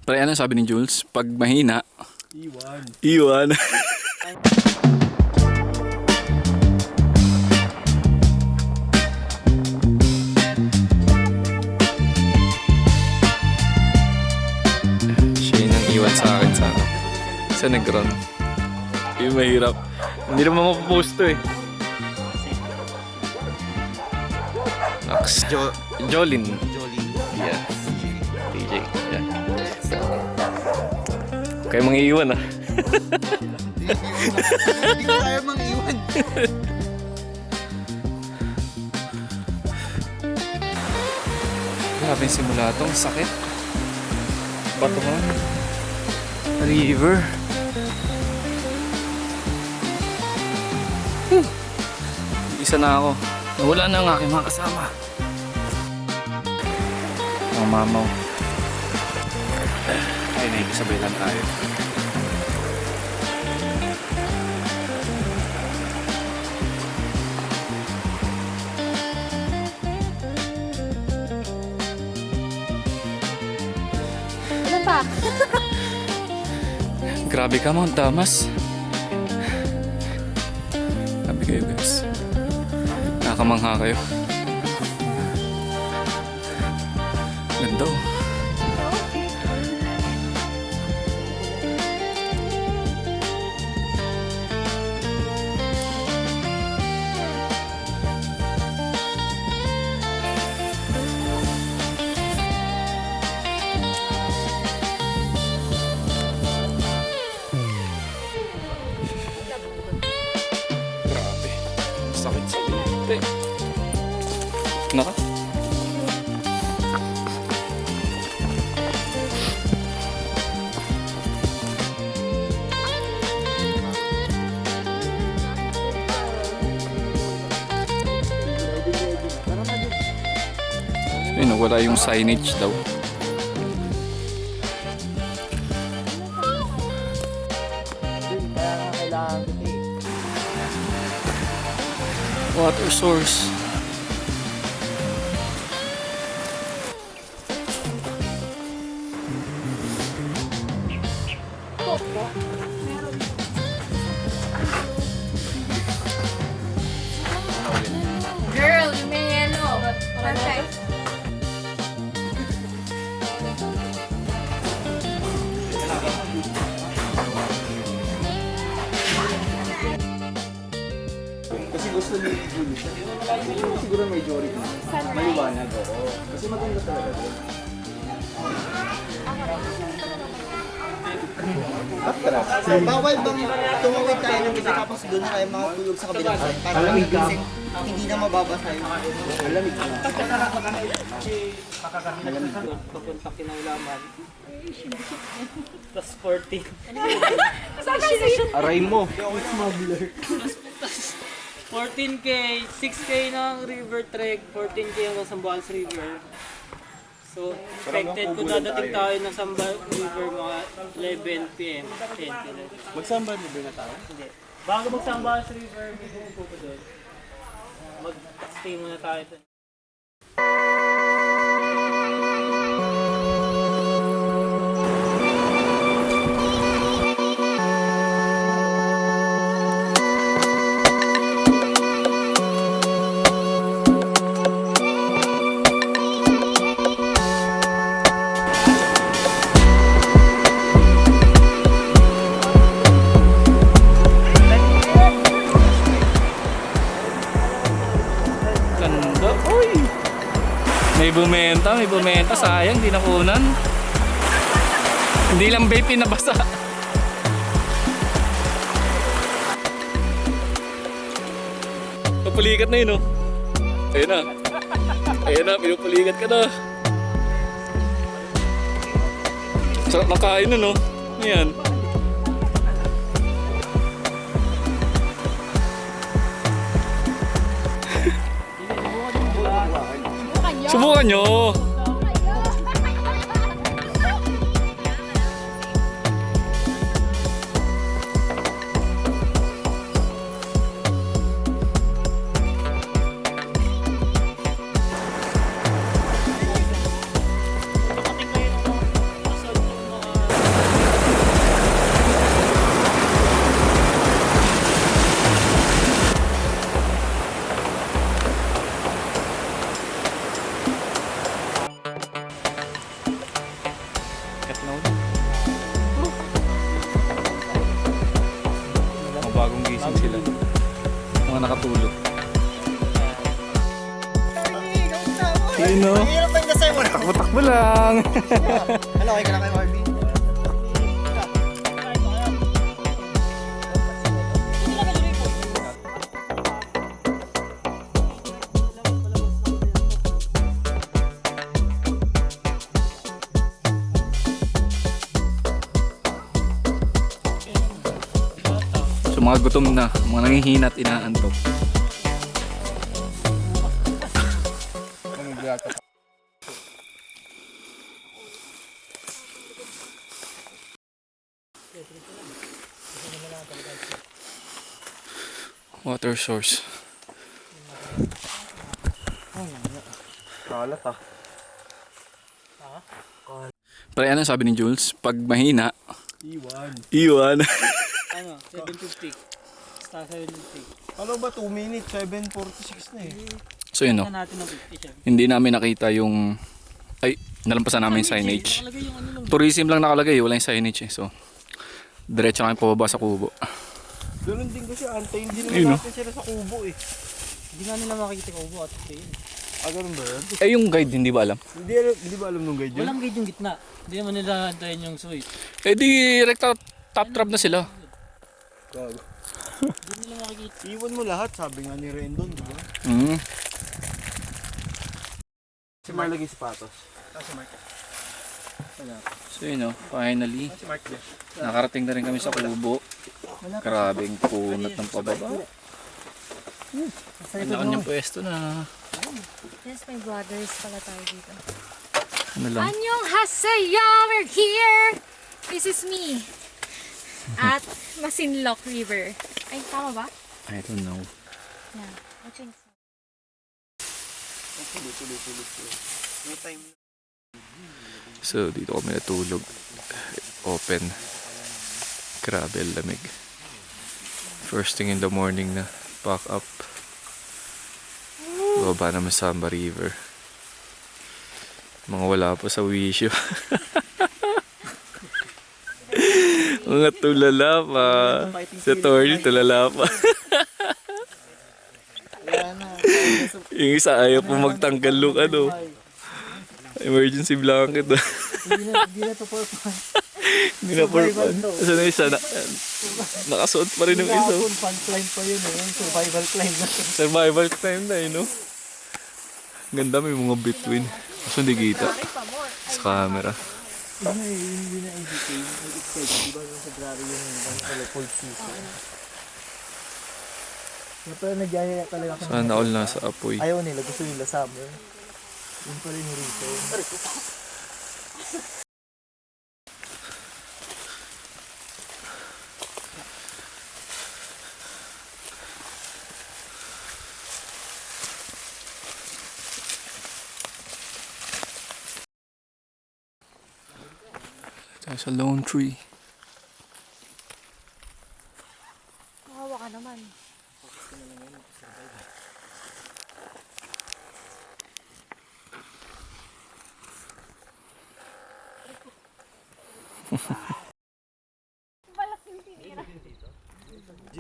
Pero ano sabi ni Jules? Pag mahina, Iwan. iwan. Siya yung iwan sa akin sa Negron. Yung mahirap. Hindi naman mapopost to eh. Next, Jolin. Yes. DJ. Yeah. Kayo mga iwan ah. Hindi ko kaya mang iwan. Grabe simula itong sakit. Batungan. River. Isa na ako. Wala na ang aking mga kasama. Ang mamaw. Ay, nakikisabay lang tayo. Ano pa? Grabe ka, Mount Damas. Sabi kayo guys. Nakakamangha kayo. Ganda oh. Grabe. Sakit sa dito. Naka. Ayun, nawala yung signage daw. Water source. Girl, you may yellow. Perfect. Kasi gusto ni Julie. Siguro may Jory. Maliwanag ako. Kasi maganda talaga doon. So, bawal bang tumawid tayo ng isa tapos doon na tayo makatulog sa kabilang side para kasi hindi na mababasa yung malamig na. Papunta kinaulaman. Plus 40. Aray mo. 14K, 6K ng river trek, 14K hanggang Sambuans River. So, expected ko dadating tayo ng Sambuans River mga 11 PM. 10 PM. Magsamba ni na tayo? Hindi. Bago mag-Sambuans River, may bumupo ko doon. Mag-stay muna tayo doon. Ganda. Uy! May bumenta. Sayang, di nakunan. Hindi lang vape pinabasa. Papulikat na yun, oh. Ayun na. Ayun na, pinupulikat ka na. Sarap ng kain nun, oh. Ayan. Subukan nyo. Pagdating kayo ng resort ng mga snow na. Mga bagong gising sila. Mga nakatulog. Sino? Mahirap tayong kasay mo na. Takbo lang. Ano, okay ka na kay Marvin? So mga gutom na, mga nanghihina at inaantok. Water source. Kalat ah. Pero ano sabi ni Jules? Pag mahina, Iwan. iwan. Ano, 750. Star 750. Ano ba 2 minutes? 7:46 na eh. So yun no, Tingnan natin ng 50 siya. hindi namin nakita yung... Ay, nalampasan namin yung signage. Nakalagay yung ano lang. Tourism lang nakalagay, wala yung signage eh. So, diretso kami pababa sa kubo. Ganun din kasi antay. Hindi Ayun, naman natin sila sa kubo eh. Hindi nga nila makikita ko ubo at yun. Ah, ganun ba yun? Eh yung guide, hindi ba alam? Hindi ba alam nung guide yun? Walang gate yung gitna. Hindi naman nila antayin yung suite. Eh di, rekta top trap na sila. Gago. Hindi nila makikita. Iwan mo lahat, sabi nga ni Rendon, di ba? Mm. Si Mark lagi sapatos. Si Mark. So yun no, finally, Si Mark din. nakarating na rin kami sa kubo. Grabing punat ng pababa. Ang laki niyang pwesto na. Yes, may vloggers pala tayo dito. Ano lang. Annyeonghaseyo! We're here! This is me. At Masinloc River. Ay, tama ba? I don't know. Yeah. I think so. May time. So dito kami natulog. Open. Grabe ang lamig. First thing in the morning na pack up. Baba naman sa Samba River. Mga wala pa sa wisyo. Mga tulala pa. Sa Tori, tulala pa. Yung isa ayaw po magtanggal look ano. Emergency blanket. Hindi na to for fun. Hindi na for fun. Saan na isa? Nakasuot pa rin yung isa. Fun climb pa yun eh. Yung survival climb na. Survival time na no? Ganda may mga between. Kaso hindi kita sa camera. Hindi na entertain. Nag-expect. Diba yung sa grabe yung cold season. Kaya pala nagyaya talaga kami. Sana all nasa apoy. Ayaw nila. Gusto nila summer. Yun pa rin yung reason. There's a lone tree. Makawa ka naman.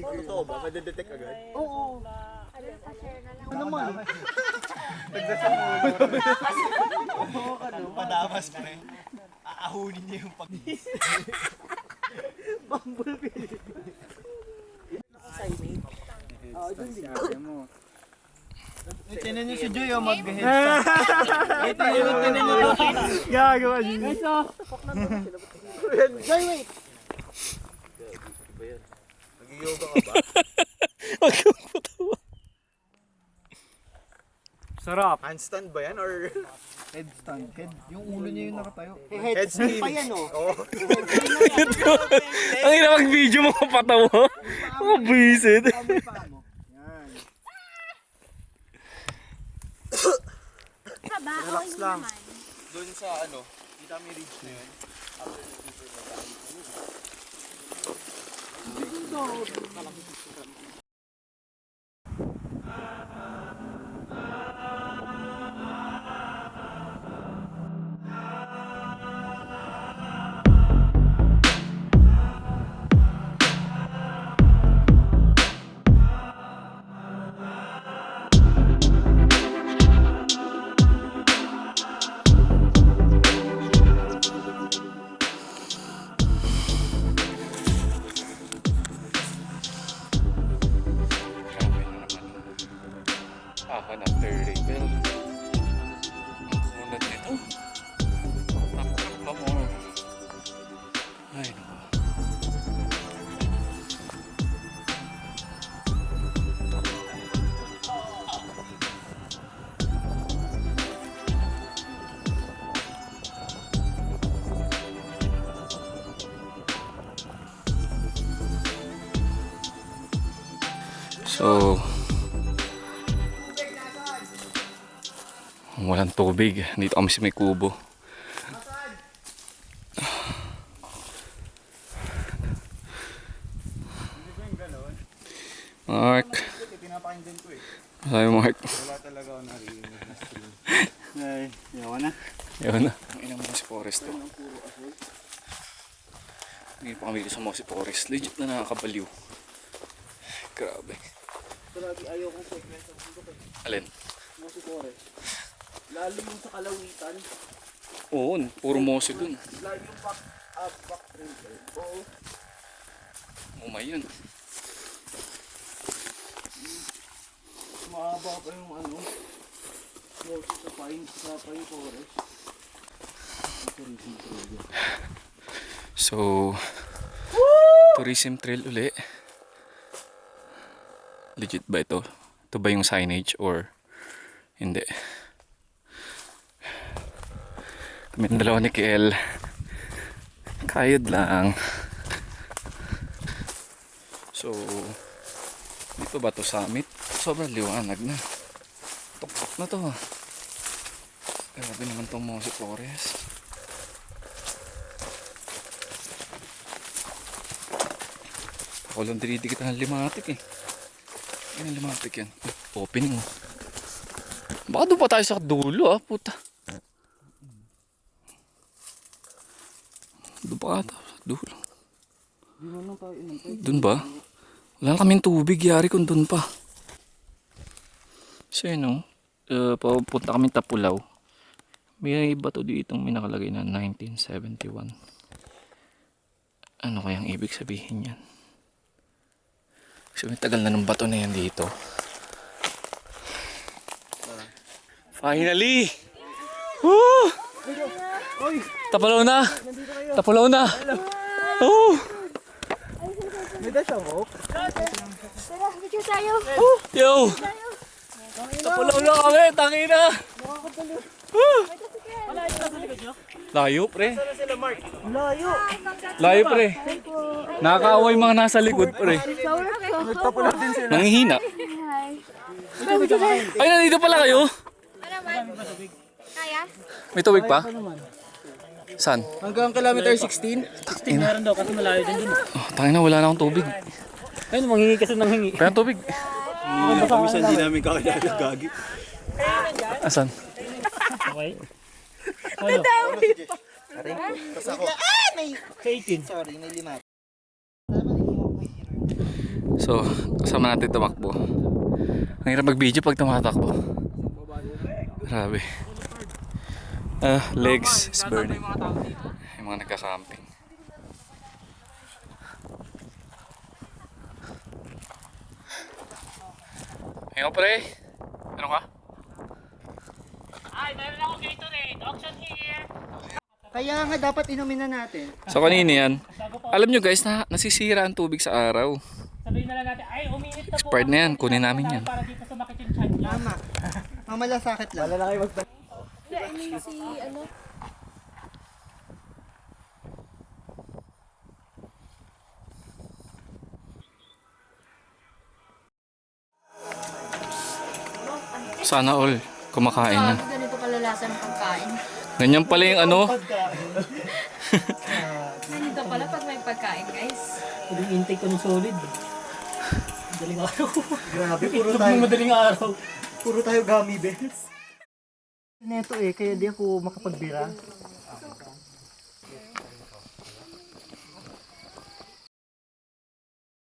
Ano to ba? Madedetect agad? Oo. Ano, pa-share na lang. Ano naman? Ano? Padamas pa eh. Aahunin niya yung pag... Bumblebee. Tinan niyo si Joy o mag-headstand. Tinan niyo. Gagawa niyo. Guys, oh. Joy, wait. Nag-yoga ka ba? Sarap. Handstand ba yan or... Headstand. Yung ulo niya yung nakatayo. Headstand pa yan oh. Ang ina mag-video mo kapatawa. Mga buwisit. Haba, Relax okay lang. naman. Doon sa ano, kita may ridge na yun. So, walang tubig. Dito kami sa may kubo. Mark. Sabi Mark. Ay, yawa na. Yun na. Ang inang Mossy Forest to. Ngayon pa kami dito sa Mossy Forest. Legit na nakakabaliw. Grabe. Grabe, ayaw kong segment sa bundok eh. Alin? Mossy Forest. Lalo yung sa kalawitan. Oo, puro mossy dun. Lalo yung back trail. Oo. Umay yun. Mahaba pa yung ano. Mossy sa pine forest. So, tourism trail uli. Legit ba ito? Ito ba yung signage or hindi? Kami ng dalawa ni Kiel. Kayod lang. So, dito ba to summit? Sobrang liwanag na. Tuktok na to. Grabe naman tong Mossy Forest. Ako lang dinidikit ng limatik eh. Yan ang limatik yan. Opening oh. Baka doon pa tayo sa dulo ah, puta. Doon pa ata sa dulo. Doon ba? Wala kaming tubig, yari kung doon pa. So yun oh. Papunta kami Tapulaw. May bato dito may nakalagay na 1971. Ano kayang ibig sabihin yan? Kasi may tagal na ng bato na yan dito. Finally! Woo! Tapulaw na! Tapulaw na! Oh! May dasawok? Tara, picture tayo. Yo! Tapulaw na kami! Tangina! Layo pre. Layo. Layo pre. Nakakaawa yung mga nasa likod pre. Nagtapulaw din sila. Nangihina. Ay, nandito pala kayo? Ano man? Kaya? May tubig pa? Saan? Hanggang kilometer 16? 16 meron daw kasi malayo din dun. Oh, tangina, wala na akong tubig. Ayun, manghingi kasi nang hingi. Kaya tubig. Minsan hindi namin kakilala gagi. Asan? Okay. Ano? Sa 18. Sorry, may lima. So, kasama natin tumakbo. Ang hirap mag-video pag tumatakbo. Grabe. Legs is burning. Yung mga nagka-camping. Ngayon pre, ano ka? Ay, meron ako Gatorade. Auction here. Kaya nga dapat inumin na natin. So kanina yan, alam nyo guys na nasisira ang tubig sa araw. Sabihin na lang natin, ay, uminit na po. Expired na yan, kunin namin yan. Para dito sumakit yung chan niya. Tama. Mamalasakit lang. Wala na kayo Si ano? Sana all kumakain na. Ganito pala lasa ng pagkain. Ganyan pala yung ano. Ganito pala pag may pagkain, guys. Yung intake ko ng solid. Madaling araw. Grabe, Madaling araw. puro tayo gummy bears. Neto eh, kaya di ako makapagbira.